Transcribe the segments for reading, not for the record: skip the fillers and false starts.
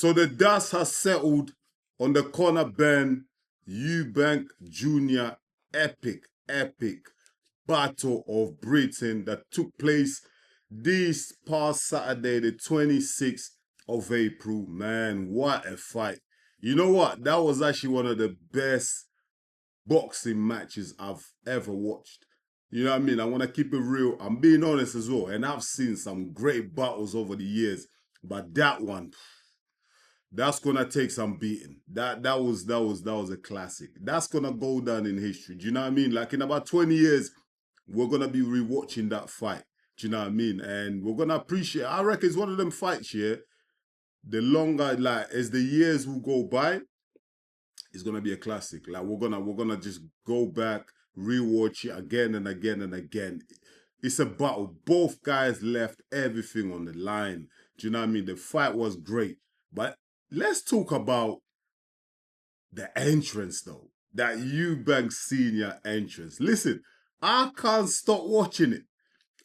So the dust has settled on the Conor Benn Eubank Jr. epic battle of Britain that took place this past Saturday, the 26th of April. Man, what a fight. You know what? That was actually one of the best boxing matches I've ever watched. You know what I mean? I want to keep it real. I'm being honest as well. And I've seen some great battles over the years. But that one, that's gonna take some beating. That was a classic. That's gonna go down in history. Do you know what I mean? Like in about 20 years, we're gonna be rewatching that fight. Do you know what I mean? And we're gonna appreciate. I reckon it's one of them fights here. The longer, like, as the years will go by, it's gonna be a classic. Like we're gonna just go back, rewatch it again and again and again. It's a battle. Both guys left everything on the line. Do you know what I mean? The fight was great. But let's talk about the entrance though. That Eubank Sr. entrance. Listen, I can't stop watching it.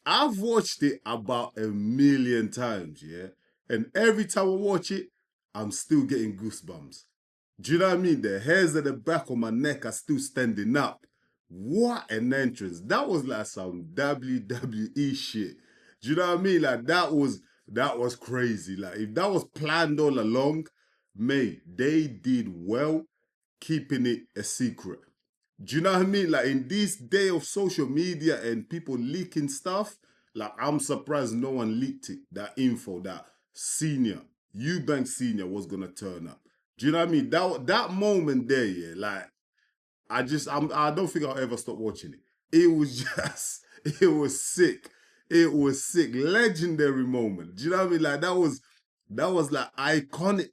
I've watched it about 1,000,000 times, yeah? And every time I watch it, I'm still getting goosebumps. Do you know what I mean? The hairs at the back of my neck are still standing up. What an entrance. That was like some WWE shit. Do you know what I mean? Like that was crazy. Like if that was planned all along, mate, they did well keeping it a secret. Do you know what I mean? Like in this day of social media and people leaking stuff, like I'm surprised no one leaked it, that info, that Eubank Sr. was gonna turn up. Do you know what I mean? That moment there, yeah, like I don't think I'll ever stop watching it. It was just, it was sick. It was sick. Legendary moment. Do you know what I mean? Like that was like iconic.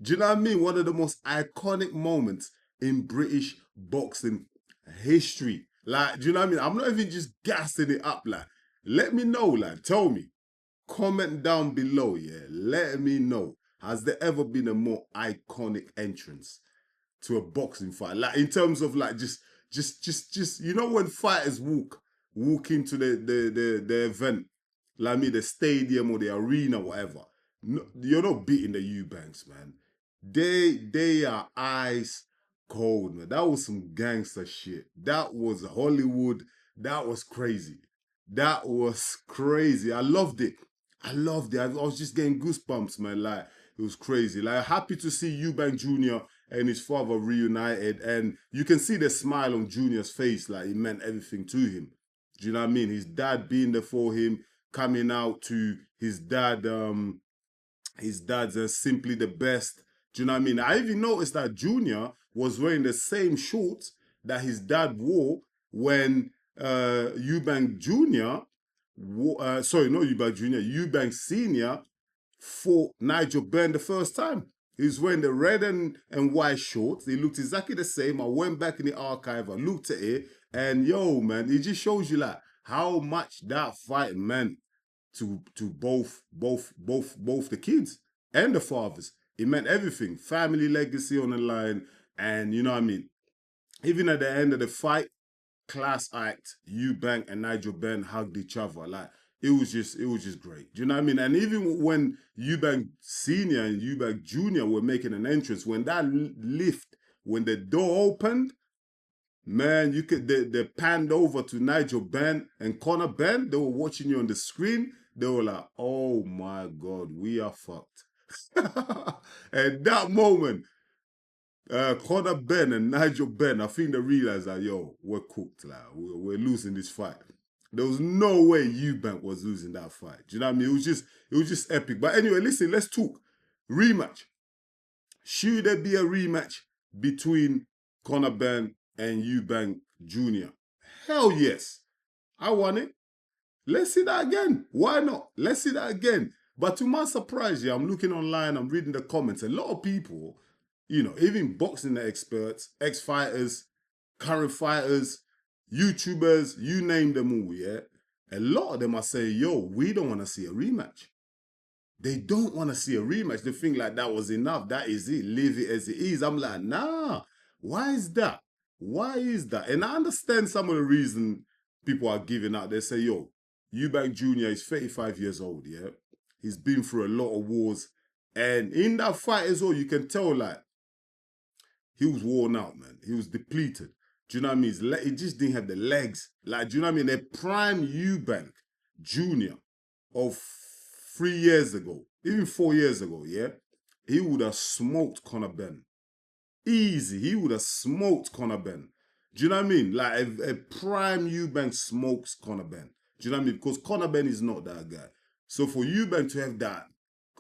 Do you know what I mean? One of the most iconic moments in British boxing history. Like, do you know what I mean? I'm not even just gassing it up. Like, let me know. Like, tell me. Comment down below. Yeah, let me know. Has there ever been a more iconic entrance to a boxing fight? Like, in terms of like just you know when fighters walk into the event, like me, the stadium or the arena, whatever. No, you're not beating the Eubanks, man. They are ice cold, man. That was some gangster shit. That was Hollywood. That was crazy. That was crazy. I loved it. I loved it. I was just getting goosebumps, man. Like it was crazy. Like happy to see Eubank Jr. and his father reunited, and you can see the smile on Junior's face. Like it meant everything to him. Do you know what I mean? His dad being there for him, coming out to his dad. His dad's simply the best. Do you know what I mean? I even noticed that Junior was wearing the same shorts that his dad wore when Eubank Jr. Sorry, not Eubank Jr. Eubank Sr. fought Nigel Benn the first time. He was wearing the red and white shorts. They looked exactly the same. I went back in the archive, I looked at it, and yo, man, it just shows you like how much that fight meant to both the kids and the fathers. It meant everything. Family legacy on the line. And you know what I mean? Even at the end of the fight, class act, Eubank and Nigel Benn hugged each other. Like it was just great. Do you know what I mean? And even when Eubank Sr. and Eubank Jr. were making an entrance, when that lift, when the door opened, man, you could they panned over to Nigel Benn and Conor Benn. They were watching you on the screen. They were like, "Oh my God, we are fucked." At that moment, Conor Benn and Nigel Benn, I think they realized that yo, we're cooked. Like we're losing this fight. There was no way Eubank was losing that fight. Do you know what I mean? It was just epic. But anyway, listen, let's talk rematch. Should there be a rematch between Conor Benn and Eubank Jr.? Hell yes. I want it. Let's see that again. Why not? Let's see that again. But to my surprise, yeah, I'm looking online, I'm reading the comments. A lot of people, you know, even boxing experts, ex-fighters, current fighters, YouTubers, you name them all, yeah? A lot of them are saying, yo, we don't want to see a rematch. They don't want to see a rematch. They think like that was enough. That is it. Leave it as it is. I'm like, nah. Why is that? Why is that? And I understand some of the reason people are giving out. They say, yo, Eubank Jr. is 35 years old, yeah? He's been through a lot of wars. And in that fight as well, you can tell like he was worn out, man. He was depleted. Do you know what I mean? He just didn't have the legs. Like, do you know what I mean? The prime Eubank Jr. of 3 years ago, even 4 years ago, yeah, he would have smoked Conor Benn. Easy. He would have smoked Conor Benn. Do you know what I mean? Like a prime Eubank smokes Conor Benn. Do you know what I mean? Because Conor Benn is not that guy. So for Eubank to have that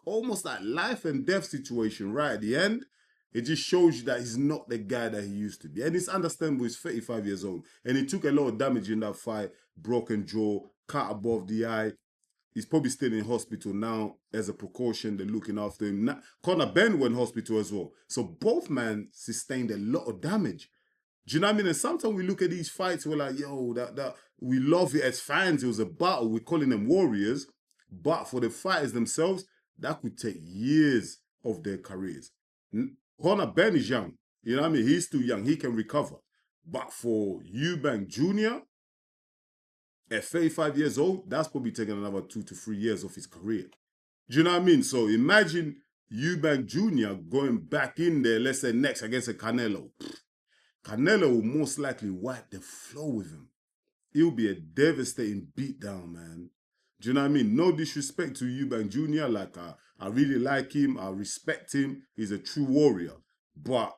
almost like life and death situation right at the end, it just shows you that he's not the guy that he used to be. And it's understandable, he's 35 years old. And he took a lot of damage in that fight, broken jaw, cut above the eye. He's probably still in hospital now as a precaution. They're looking after him. Now, Conor Benn went hospital as well. So both men sustained a lot of damage. Do you know what I mean? And sometimes we look at these fights, we're like, yo, that we love it as fans. It was a battle. We're calling them warriors. But for the fighters themselves, that could take years of their careers. Conor Benn is young. You know what I mean? He's still young. He can recover. But for Eubank Jr., at 35 years old, that's probably taking another 2 to 3 years of his career. Do you know what I mean? So imagine Eubank Jr. going back in there, let's say next against a Canelo. Canelo will most likely wipe the floor with him. It'll be a devastating beatdown, man. Do you know what I mean? No disrespect to Eubank Jr. Like, I really like him. I respect him. He's a true warrior. But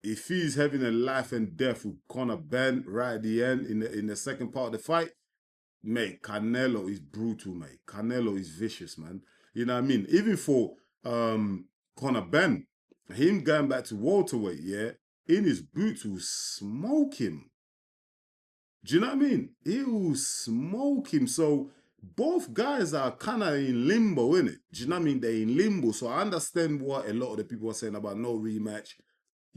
if he's having a life and death with Conor Benn right at the end in the second part of the fight, mate, Canelo is brutal, mate. Canelo is vicious, man. You know what I mean? Even for Conor Benn, him going back to welterweight, yeah, in his boots will smoke him. Do you know what I mean? He will smoke him. So both guys are kind of in limbo, innit? Do you know what I mean? They're in limbo. So I understand what a lot of the people are saying about no rematch.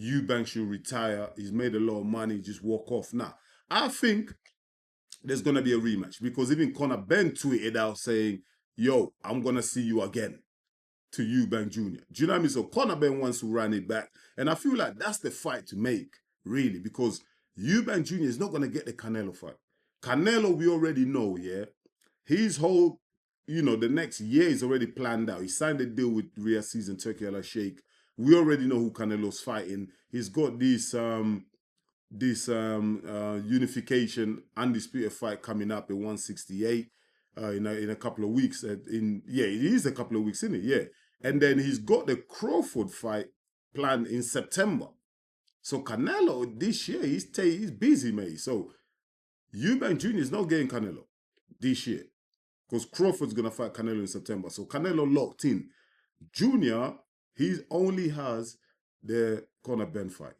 Eubank should retire. He's made a lot of money. Just walk off. Now, I think there's going to be a rematch because even Conor Benn tweeted out saying, yo, I'm going to see you again to Eubank Jr. Do you know what I mean? So Conor Benn wants to run it back. And I feel like that's the fight to make, really, because Eubank Jr. is not going to get the Canelo fight. Canelo, we already know, yeah? His whole, the next year is already planned out. He signed a deal with Riyadh Season Turkey Al Sheikh. We already know who Canelo's fighting. He's got this unification undisputed fight coming up at 168 in a couple of weeks. It is a couple of weeks, isn't it? Yeah. And then he's got the Crawford fight planned in September. So Canelo this year, he's busy, mate. So Eubank Jr. is not getting Canelo this year because Crawford's going to fight Canelo in September. So Canelo locked in. Junior, he only has the Conor Benn fight.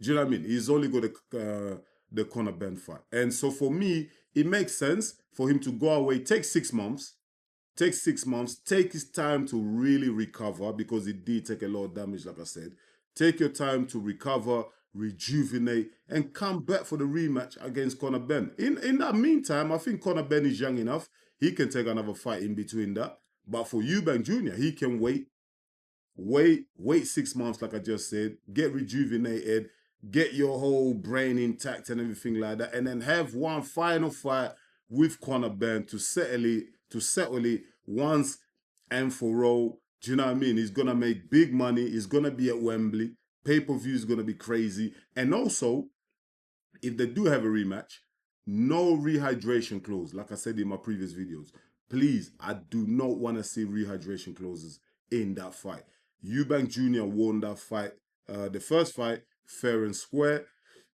Do you know what I mean? He's only got the Conor Benn fight. And so for me, it makes sense for him to go away, take 6 months, take his time to really recover because he did take a lot of damage, like I said. Take your time to recover, rejuvenate, and come back for the rematch against Conor Benn. In that meantime, I think Conor Benn is young enough. He can take another fight in between that. But for Eubank Jr., he can wait 6 months, like I just said, get rejuvenated, get your whole brain intact and everything like that, and then have one final fight with Conor Benn to settle it once and for all. Do you know what I mean? He's gonna make big money. He's gonna be at Wembley. Pay-per-view is gonna be crazy. And also, if they do have a rematch, no rehydration clause. Like I said in my previous videos, please, I do not want to see rehydration clauses in that fight. Eubank Jr. won that fight, the first fight, fair and square.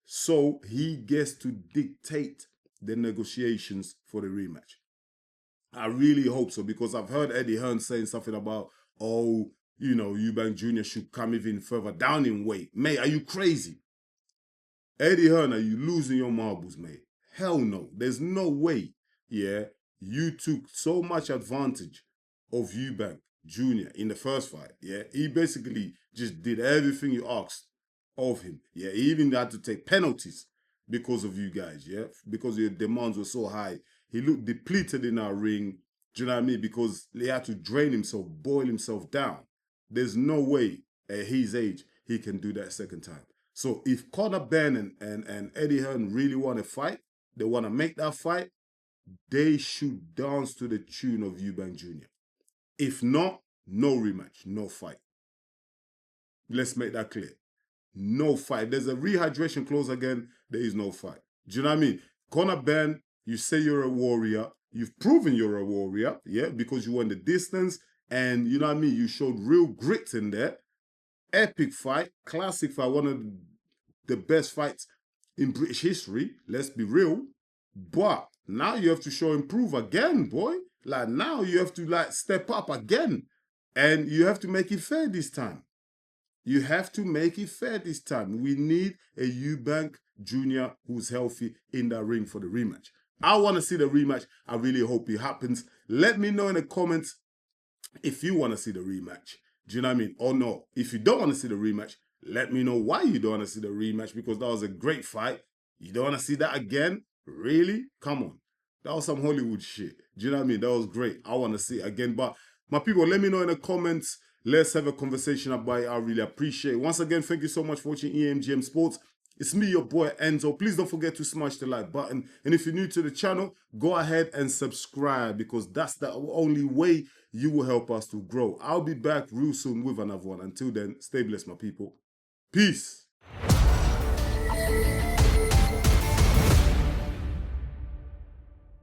So he gets to dictate the negotiations for the rematch. I really hope so because I've heard Eddie Hearn saying something about, Eubank Jr. should come even further down in weight. Mate, are you crazy? Eddie Hearn, are you losing your marbles, mate? Hell no. There's no way, yeah, you took so much advantage of Eubank Jr. in the first fight, yeah? He basically just did everything you asked of him, yeah? He even had to take penalties because of you guys, yeah? Because your demands were so high. He looked depleted in our ring, do you know what I mean? Because he had to drain himself, boil himself down. There's no way at his age he can do that second time. So if Conor Benn and Eddie Hearn really want to fight, they want to make that fight, they should dance to the tune of Eubank Jr. If not, no rematch, no fight. Let's make that clear. No fight. There's a rehydration clause again. There is no fight. Do you know what I mean? Conor Benn, you say you're a warrior. You've proven you're a warrior, yeah, because you won the distance and you know what I mean? You showed real grit in there. Epic fight, classic fight, one of the best fights in British history. Let's be real. But now you have to show improve again, boy. Like now you have to like step up again. And you have to make it fair this time. You have to make it fair this time. We need a Eubank Jr. who's healthy in that ring for the rematch. I want to see the rematch. I really hope it happens. Let me know in the comments if you want to see the rematch. Do you know what I mean? Or no. If you don't want to see the rematch, let me know why you don't want to see the rematch, because that was a great fight. You don't want to see that again? Really? Come on. That was some Hollywood shit. Do you know what I mean? That was great. I want to see it again. But my people, let me know in the comments. Let's have a conversation about it. I really appreciate it. Once again, thank you so much for watching EMGM Sports. It's me, your boy Enzo. Please don't forget to smash the like button. And if you're new to the channel, go ahead and subscribe, because that's the only way you will help us to grow. I'll be back real soon with another one. Until then, stay blessed, my people. Peace.